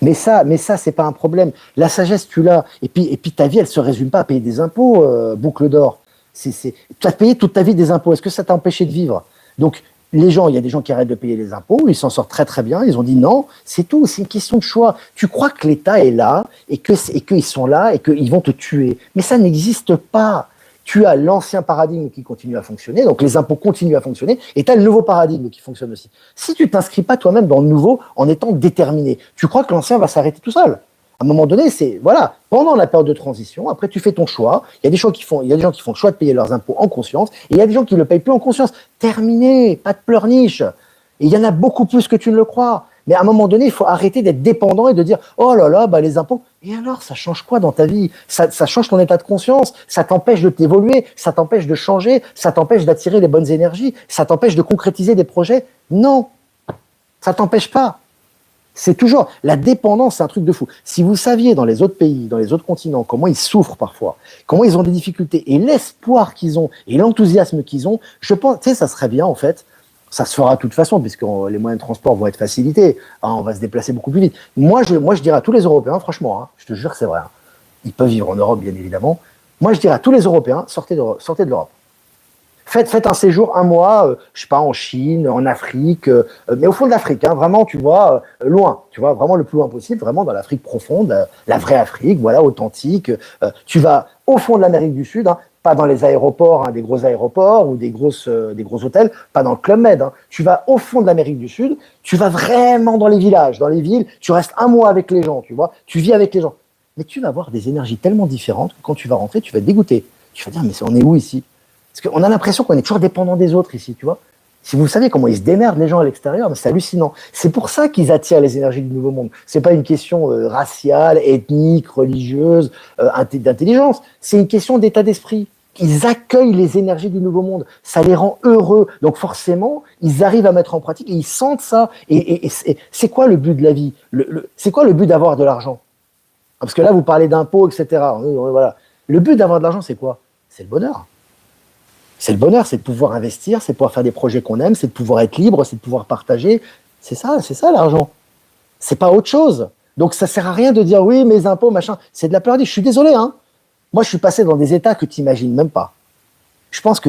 Mais ça, c'est pas un problème. La sagesse, tu l'as. Et puis ta vie, elle se résume pas à payer des impôts, boucle d'or. Tu as payé toute ta vie des impôts. Est-ce que ça t'a empêché de vivre? Donc, les gens, il y a des gens qui arrêtent de payer les impôts, ils s'en sortent très très bien, ils ont dit non, c'est tout, c'est une question de choix. Tu crois que l'État est là et qu'ils sont là et qu'ils vont te tuer. Mais ça n'existe pas. Tu as l'ancien paradigme qui continue à fonctionner, donc les impôts continuent à fonctionner, et tu as le nouveau paradigme qui fonctionne aussi. Si tu t'inscris pas toi-même dans le nouveau en étant déterminé, tu crois que l'ancien va s'arrêter tout seul. À un moment donné, c'est voilà, pendant la période de transition, après tu fais ton choix. Il y a des gens qui font le choix de payer leurs impôts en conscience, et il y a des gens qui le payent plus en conscience. Terminé, pas de pleurniche. Et il y en a beaucoup plus que tu ne le crois. Mais à un moment donné, il faut arrêter d'être dépendant et de dire oh là là, bah les impôts. Et alors, ça change quoi dans ta vie? Ça change ton état de conscience. Ça t'empêche de t'évoluer. Ça t'empêche de changer. Ça t'empêche d'attirer les bonnes énergies. Ça t'empêche de concrétiser des projets. Non, ça t'empêche pas. C'est toujours la dépendance, c'est un truc de fou. Si vous saviez dans les autres pays, dans les autres continents, comment ils souffrent parfois, comment ils ont des difficultés et l'espoir qu'ils ont et l'enthousiasme qu'ils ont, je pense, tu sais, ça serait bien en fait. Ça se fera de toute façon, puisque les moyens de transport vont être facilités. On va se déplacer beaucoup plus vite. Moi, je dirais à tous les Européens, franchement, hein, je te jure que c'est vrai. Hein, ils peuvent vivre en Europe, bien évidemment. Moi, je dirais à tous les Européens, sortez de l'Europe. Faites un séjour 1 mois, je sais pas, en Chine, en Afrique, mais au fond de l'Afrique, hein, vraiment, tu vois, loin, tu vois, vraiment le plus loin possible, vraiment dans l'Afrique profonde, la vraie Afrique, voilà, authentique. Tu vas au fond de l'Amérique du Sud, hein, pas dans les aéroports, hein, des gros aéroports ou des gros hôtels, pas dans le Club Med. Hein. Tu vas au fond de l'Amérique du Sud, tu vas vraiment dans les villages, dans les villes, tu restes 1 mois avec les gens, tu vois, tu vis avec les gens. Mais tu vas avoir des énergies tellement différentes que quand tu vas rentrer, tu vas te dégoûter. Tu vas dire, mais on est où ici? Parce qu'on a l'impression qu'on est toujours dépendant des autres ici, tu vois. Si vous savez comment ils se démerdent les gens à l'extérieur, c'est hallucinant. C'est pour ça qu'ils attirent les énergies du nouveau monde. C'est pas une question raciale, ethnique, religieuse, d'intelligence. C'est une question d'état d'esprit. Ils accueillent les énergies du nouveau monde. Ça les rend heureux. Donc forcément, ils arrivent à mettre en pratique et ils sentent ça. Et c'est quoi le but de la vie? C'est quoi le but d'avoir de l'argent? Parce que là, vous parlez d'impôts, etc. Voilà. Le but d'avoir de l'argent, c'est quoi? C'est le bonheur. C'est le bonheur, c'est de pouvoir investir, c'est de pouvoir faire des projets qu'on aime, c'est de pouvoir être libre, c'est de pouvoir partager. C'est ça l'argent. C'est pas autre chose. Donc ça sert à rien de dire oui, mes impôts, machin. C'est de la peur. Je suis désolé, hein. Moi, je suis passé dans des états que tu n'imagines même pas. Je pense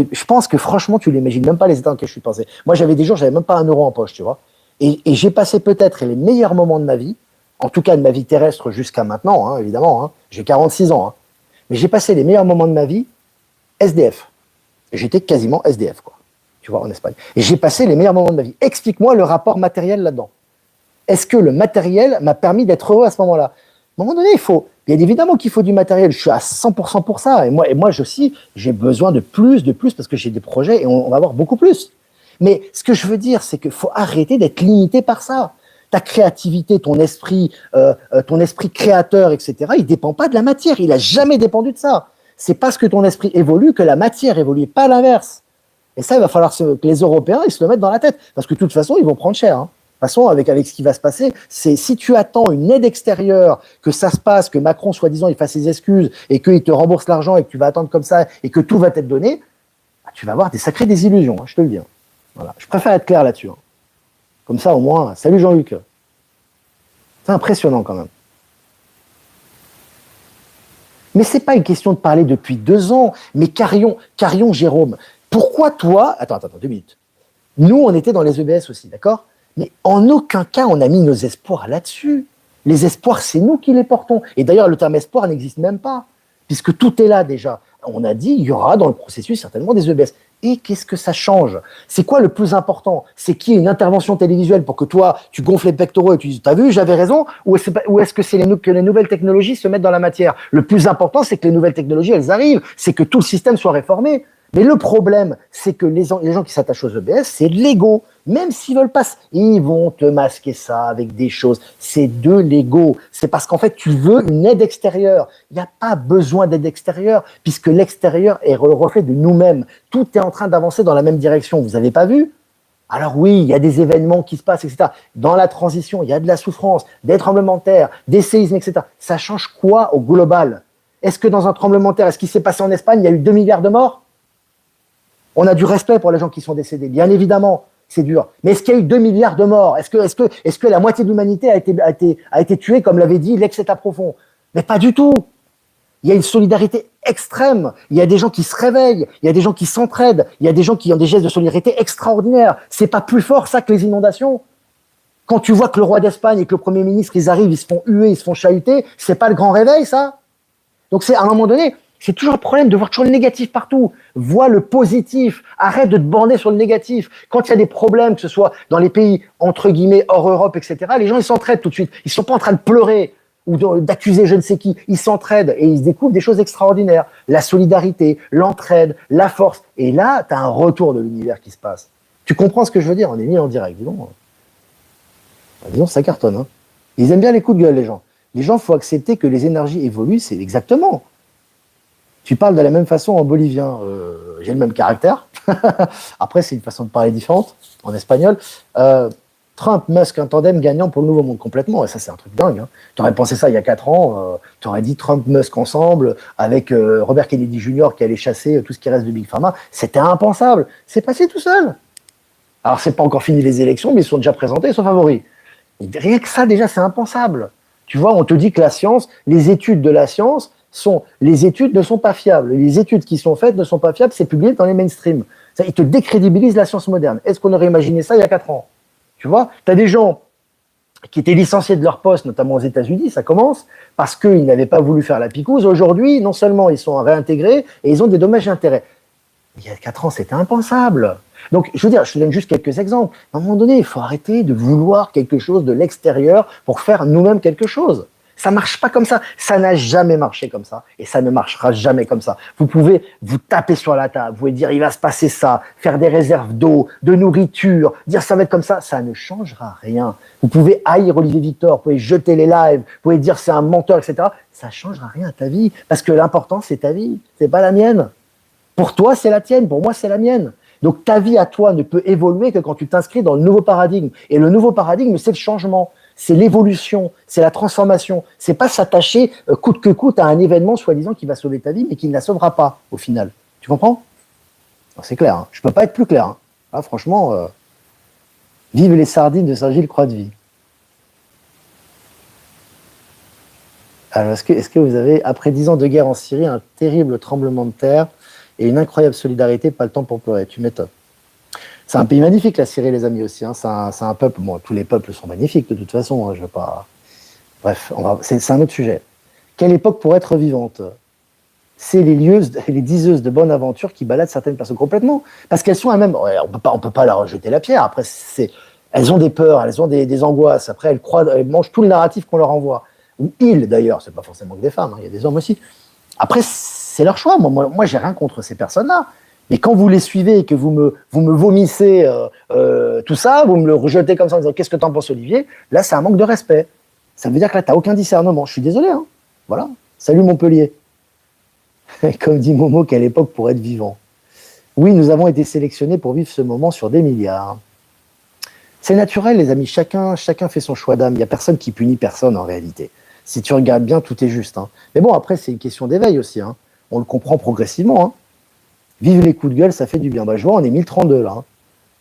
que franchement, tu n'imagines même pas les états dans lesquels je suis passé. Moi, j'avais des jours, j'avais même pas 1 euro en poche, tu vois. Et j'ai passé peut-être les meilleurs moments de ma vie, en tout cas de ma vie terrestre jusqu'à maintenant, hein, évidemment. Hein. J'ai 46 ans. Hein. Mais j'ai passé les meilleurs moments de ma vie SDF. J'étais quasiment SDF, quoi. Tu vois, en Espagne. Et j'ai passé les meilleurs moments de ma vie. Explique-moi le rapport matériel là-dedans. Est-ce que le matériel m'a permis d'être heureux à ce moment-là? À un moment donné, bien évidemment qu'il faut du matériel. Je suis à 100% pour ça. Et moi aussi, j'ai besoin de plus, parce que j'ai des projets et on va avoir beaucoup plus. Mais ce que je veux dire, c'est qu'il faut arrêter d'être limité par ça. Ta créativité, ton esprit créateur, etc., il ne dépend pas de la matière. Il n'a jamais dépendu de ça. C'est parce que ton esprit évolue que la matière évolue, pas l'inverse. Et ça, il va falloir que les Européens ils se le mettent dans la tête. Parce que de toute façon, ils vont prendre cher. Hein. De toute façon, avec ce qui va se passer, c'est si tu attends une aide extérieure, que ça se passe, que Macron, soi-disant, il fasse ses excuses et qu'il te rembourse l'argent et que tu vas attendre comme ça et que tout va t'être donné, bah, tu vas avoir des sacrées désillusions, hein, je te le dis. Hein. Voilà. Je préfère être clair là-dessus. Hein. Comme ça, au moins, salut Jean-Luc. C'est impressionnant quand même. Mais c'est pas une question de parler depuis 2 ans. Mais Carion, Jérôme, pourquoi toi... Attends, 2 minutes. Nous, on était dans les EBS aussi, d'accord? Mais en aucun cas, on a mis nos espoirs là-dessus. Les espoirs, c'est nous qui les portons. Et d'ailleurs, le terme espoir n'existe même pas, puisque tout est là déjà. On a dit, il y aura dans le processus certainement des EBS. Et qu'est-ce que ça change? C'est quoi le plus important? C'est qu'il y ait une intervention télévisuelle pour que toi, tu gonfles les pectoraux et tu dis, t'as vu, j'avais raison? Ou est-ce que c'est que les nouvelles technologies se mettent dans la matière? Le plus important, c'est que les nouvelles technologies, elles arrivent. C'est que tout le système soit réformé. Mais le problème, c'est que les gens qui s'attachent aux EBS, c'est de l'ego. Même s'ils veulent pas, ils vont te masquer ça avec des choses. C'est de l'ego. C'est parce qu'en fait, tu veux une aide extérieure. Il n'y a pas besoin d'aide extérieure, puisque l'extérieur est le reflet de nous-mêmes. Tout est en train d'avancer dans la même direction. Vous n'avez pas vu? Alors oui, il y a des événements qui se passent, etc. Dans la transition, il y a de la souffrance, des tremblements de terre, des séismes, etc. Ça change quoi au global? Est-ce que dans un tremblement de terre, est-ce qui s'est passé en Espagne, il y a eu 2 milliards de morts? On a du respect pour les gens qui sont décédés, bien évidemment, c'est dur. Mais est-ce qu'il y a eu 2 milliards de morts? Est-ce que la moitié de l'humanité a été tuée, comme l'avait dit l'ex-État profond? Mais pas du tout. Il y a une solidarité extrême. Il y a des gens qui se réveillent. Il y a des gens qui s'entraident. Il y a des gens qui ont des gestes de solidarité extraordinaires. C'est pas plus fort ça que les inondations? Quand tu vois que le roi d'Espagne et que le Premier ministre, ils arrivent, ils se font huer, ils se font chahuter, c'est pas le grand réveil, ça? Donc c'est à un moment donné, c'est toujours un problème de voir toujours le négatif partout. Vois le positif. Arrête de te borner sur le négatif. Quand il y a des problèmes, que ce soit dans les pays, entre guillemets, hors Europe, etc., les gens, ils s'entraident tout de suite. Ils ne sont pas en train de pleurer ou d'accuser je ne sais qui. Ils s'entraident et ils découvrent des choses extraordinaires. La solidarité, l'entraide, la force. Et là, tu as un retour de l'univers qui se passe. Tu comprends ce que je veux dire? On est mis en direct. Dis donc, ça cartonne. Hein. Ils aiment bien les coups de gueule, les gens. Les gens, il faut accepter que les énergies évoluent. C'est exactement... Tu parles de la même façon en bolivien. J'ai le même caractère. Après, c'est une façon de parler différente en espagnol. Trump, Musk, un tandem gagnant pour le nouveau monde complètement. Et ça, c'est un truc dingue. Hein. Tu aurais pensé ça il y a 4 ans. Tu aurais dit Trump, Musk ensemble avec Robert Kennedy Jr. qui allait chasser tout ce qui reste de Big Pharma. C'était impensable. C'est passé tout seul. Alors, c'est pas encore fini les élections, mais ils sont déjà présentés, ils sont favoris. Et rien que ça, déjà, c'est impensable. Tu vois, on te dit que la science, les études de la science, les études ne sont pas fiables. Les études qui sont faites ne sont pas fiables, c'est publié dans les mainstream. Ils te décrédibilisent la science moderne. Est-ce qu'on aurait imaginé ça il y a 4 ans? Tu vois, tu as des gens qui étaient licenciés de leur poste, notamment aux États-Unis, ça commence, parce qu'ils n'avaient pas voulu faire la picouse. Aujourd'hui, non seulement ils sont réintégrés, et ils ont des dommages et intérêts. Il y a 4 ans, c'était impensable. Donc, je veux dire, je te donne juste quelques exemples. À un moment donné, il faut arrêter de vouloir quelque chose de l'extérieur pour faire nous-mêmes quelque chose. Ça marche pas comme ça. Ça n'a jamais marché comme ça. Et ça ne marchera jamais comme ça. Vous pouvez vous taper sur la table, vous pouvez dire il va se passer ça, faire des réserves d'eau, de nourriture, dire ça va être comme ça. Ça ne changera rien. Vous pouvez haïr Olivier Victor, vous pouvez jeter les lives, vous pouvez dire c'est un menteur, etc. Ça changera rien à ta vie. Parce que l'important, c'est ta vie. C'est pas la mienne. Pour toi, c'est la tienne. Pour moi, c'est la mienne. Donc ta vie à toi ne peut évoluer que quand tu t'inscris dans le nouveau paradigme. Et le nouveau paradigme, c'est le changement. C'est l'évolution, c'est la transformation. C'est pas s'attacher coûte que coûte à un événement soi-disant qui va sauver ta vie, mais qui ne la sauvera pas au final. Tu comprends? C'est clair. Hein. Je peux pas être plus clair. Hein. Ah, franchement, vive les sardines de Saint-Gilles Croix-de-Vie. Alors, est-ce que vous avez, après 10 ans de guerre en Syrie, un terrible tremblement de terre et une incroyable solidarité, pas le temps pour pleurer? Tu m'étonnes. C'est un pays magnifique, la Syrie, les amis, aussi. Hein. C'est un peuple, bon, tous les peuples sont magnifiques, de toute façon. Hein, je veux pas... Bref, c'est un autre sujet. Quelle époque pour être vivante? c'est les diseuses de bonne aventure qui baladent certaines personnes complètement. Parce qu'elles sont elles-mêmes, ouais, on peut pas leur rejeter la pierre. Après, elles ont des peurs, elles ont des angoisses. Après, elles mangent tout le narratif qu'on leur envoie. Ou ils, d'ailleurs, c'est pas forcément que des femmes, hein, il y a des hommes aussi. Après, c'est leur choix. Moi j'ai rien contre ces personnes-là. Mais quand vous les suivez et que vous me vomissez tout ça, vous me le rejetez comme ça en disant qu'est-ce que t'en penses, Olivier, là, c'est un manque de respect. Ça veut dire que là, t'as aucun discernement. Je suis désolé, hein. Voilà. Salut Montpellier. Comme dit Momo, quelle époque pour être vivant. Oui, nous avons été sélectionnés pour vivre ce moment sur des milliards. C'est naturel, les amis. Chacun fait son choix d'âme. Il n'y a personne qui punit personne en réalité. Si tu regardes bien, tout est juste. Hein. Mais bon, après, c'est une question d'éveil aussi. Hein. On le comprend progressivement. Hein. Vive les coups de gueule, ça fait du bien. Bah, je vois, on est 1032 là.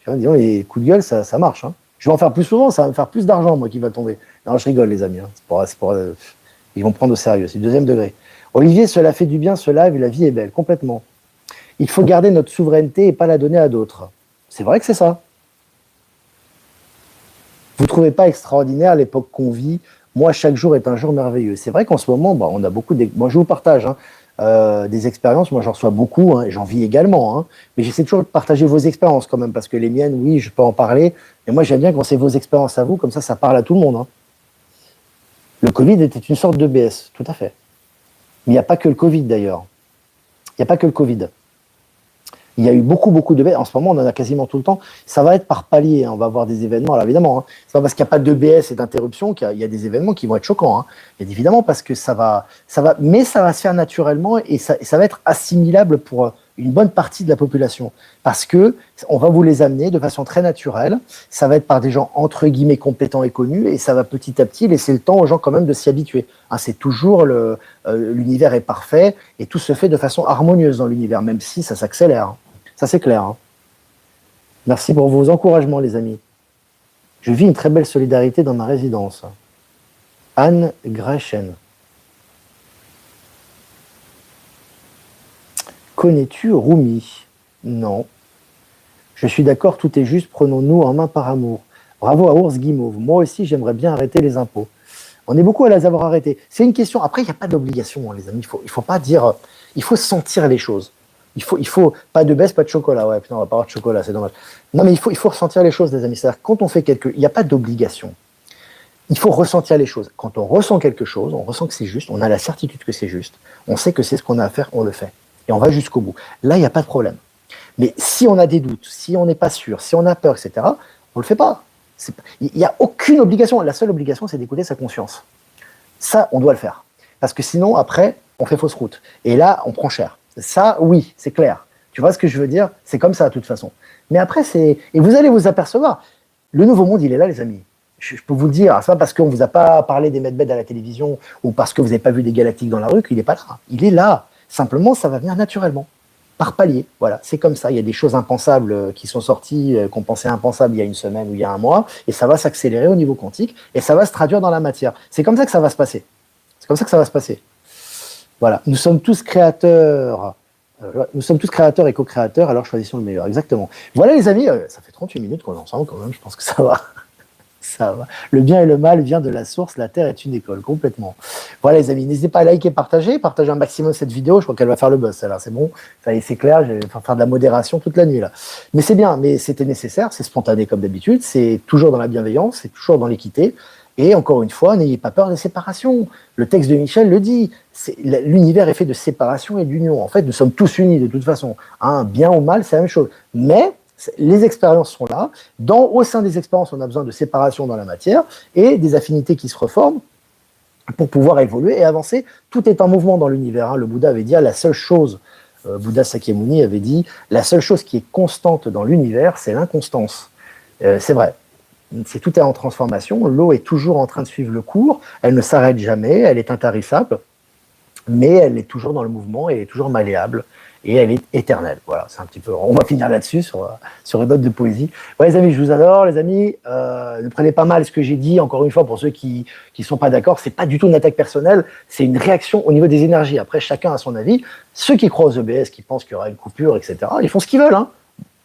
Hein. Disons, les coups de gueule, ça marche. Hein. Je vais en faire plus souvent, ça va me faire plus d'argent, moi, qui va tomber. Non, je rigole, les amis. Hein. Ils vont prendre au sérieux. C'est le deuxième degré. Olivier, cela fait du bien, ce live, et la vie est belle, complètement. Il faut garder notre souveraineté et pas la donner à d'autres. C'est vrai que c'est ça. Vous ne trouvez pas extraordinaire l'époque qu'on vit? Moi, chaque jour est un jour merveilleux. C'est vrai qu'en ce moment, on a beaucoup moi, je vous partage des expériences. Moi, j'en reçois beaucoup, et j'en vis également. Hein. Mais j'essaie toujours de partager vos expériences quand même, parce que les miennes, oui, je peux en parler. Mais moi, j'aime bien quand c'est vos expériences à vous, comme ça parle à tout le monde. Hein. Le Covid était une sorte de BS, tout à fait. Mais il n'y a pas que le Covid d'ailleurs. Il n'y a pas que le Covid. Il y a eu beaucoup de BS. En ce moment, on en a quasiment tout le temps. Ça va être par palier. Hein. On va avoir des événements. Alors évidemment, hein, c'est pas parce qu'il n'y a pas de BS et d'interruption qu'il y a des événements qui vont être choquants. Hein. Et évidemment, parce que mais ça va se faire naturellement et ça va être assimilable pour une bonne partie de la population. Parce que on va vous les amener de façon très naturelle. Ça va être par des gens entre guillemets compétents et connus et ça va petit à petit laisser le temps aux gens quand même de s'y habituer. Hein, c'est toujours l'univers est parfait et tout se fait de façon harmonieuse dans l'univers, même si ça s'accélère. Hein. Ça, c'est clair. Hein. Merci pour vos encouragements, les amis. Je vis une très belle solidarité dans ma résidence. Anne Grechen. Connais-tu Rumi? Non. Je suis d'accord, tout est juste, prenons-nous en main par amour. Bravo à Ours Guimauve. Moi aussi, j'aimerais bien arrêter les impôts. On est beaucoup à les avoir arrêtés. C'est une question. Après, il n'y a pas d'obligation, hein, les amis. Il faut pas dire. Il faut sentir les choses. Il faut pas de baisse, pas de chocolat. Ouais, putain, on va pas avoir de chocolat, c'est dommage. Non, mais il faut ressentir les choses, les amis. C'est-à-dire, quand on fait il n'y a pas d'obligation. Il faut ressentir les choses. Quand on ressent quelque chose, on ressent que c'est juste, on a la certitude que c'est juste, on sait que c'est ce qu'on a à faire, on le fait. Et on va jusqu'au bout. Là, il n'y a pas de problème. Mais si on a des doutes, si on n'est pas sûr, si on a peur, etc., on le fait pas. Il n'y a aucune obligation. La seule obligation, c'est d'écouter sa conscience. Ça, on doit le faire. Parce que sinon, après, on fait fausse route. Et là, on prend cher. Ça, oui, c'est clair. Tu vois ce que je veux dire? C'est comme ça, de toute façon. Mais après, et vous allez vous apercevoir, le nouveau monde, il est là, les amis. Je peux vous le dire, c'est pas parce qu'on vous a pas parlé des Medbed à la télévision ou parce que vous n'avez pas vu des galactiques dans la rue qu'il n'est pas là. Il est là. Simplement, ça va venir naturellement, par palier. Voilà, c'est comme ça. Il y a des choses impensables qui sont sorties, qu'on pensait impensables il y a une semaine ou il y a un mois, et ça va s'accélérer au niveau quantique, et ça va se traduire dans la matière. C'est comme ça que ça va se passer. C'est comme ça que ça va se passer. Voilà, nous sommes tous créateurs et co-créateurs, alors choisissons le meilleur. Exactement. Voilà les amis, ça fait 38 minutes qu'on est ensemble quand même, je pense que ça va. Ça va. Le bien et le mal vient de la source, la Terre est une école, complètement. Voilà les amis, n'hésitez pas à liker, partager un maximum cette vidéo, je crois qu'elle va faire le buzz, celle-là, c'est bon, ça y est, c'est clair, je vais faire de la modération toute la nuit là. Mais c'est bien, mais c'était nécessaire, c'est spontané comme d'habitude, c'est toujours dans la bienveillance, c'est toujours dans l'équité. Et encore une fois, n'ayez pas peur des séparations. Le texte de Michel le dit. L'univers est fait de séparation et d'union. En fait, nous sommes tous unis de toute façon. Hein, bien ou mal, c'est la même chose. Mais les expériences sont là. Au sein des expériences, on a besoin de séparation dans la matière et des affinités qui se reforment pour pouvoir évoluer et avancer. Tout est en mouvement dans l'univers. Hein. Le Bouddha avait dit la seule chose, Bouddha Sakyamuni avait dit, la seule chose qui est constante dans l'univers, c'est l'inconstance. C'est vrai. Tout est en transformation, l'eau est toujours en train de suivre le cours, elle ne s'arrête jamais, elle est intarissable, mais elle est toujours dans le mouvement, elle est toujours malléable, et elle est éternelle. Voilà, c'est un petit peu. On va finir là-dessus, sur une note de poésie. Ouais, les amis, je vous adore, les amis, ne prenez pas mal ce que j'ai dit, encore une fois, pour ceux qui sont pas d'accord, c'est pas du tout une attaque personnelle, c'est une réaction au niveau des énergies. Après, chacun a son avis. Ceux qui croient aux EBS, qui pensent qu'il y aura une coupure, etc., ils font ce qu'ils veulent, hein.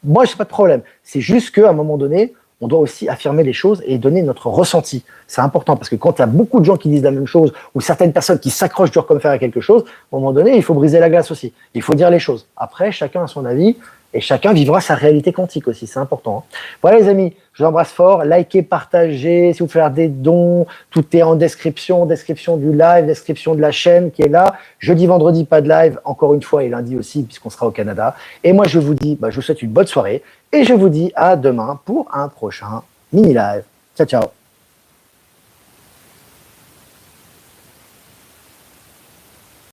Moi, j'ai pas de problème. C'est juste qu'à un moment donné, on doit aussi affirmer les choses et donner notre ressenti. C'est important parce que quand il y a beaucoup de gens qui disent la même chose ou certaines personnes qui s'accrochent dur comme fer à quelque chose, à un moment donné, il faut briser la glace aussi. Il faut dire les choses. Après, chacun a son avis et chacun vivra sa réalité quantique aussi. C'est important. Voilà les amis, je vous embrasse fort. Likez, partagez. Si vous faites des dons, tout est en description du live, description de la chaîne qui est là. Jeudi, vendredi, pas de live, encore une fois, et lundi aussi, puisqu'on sera au Canada. Et moi, je vous dis, je vous souhaite une bonne soirée et je vous dis à demain pour un prochain mini live. Ciao, ciao.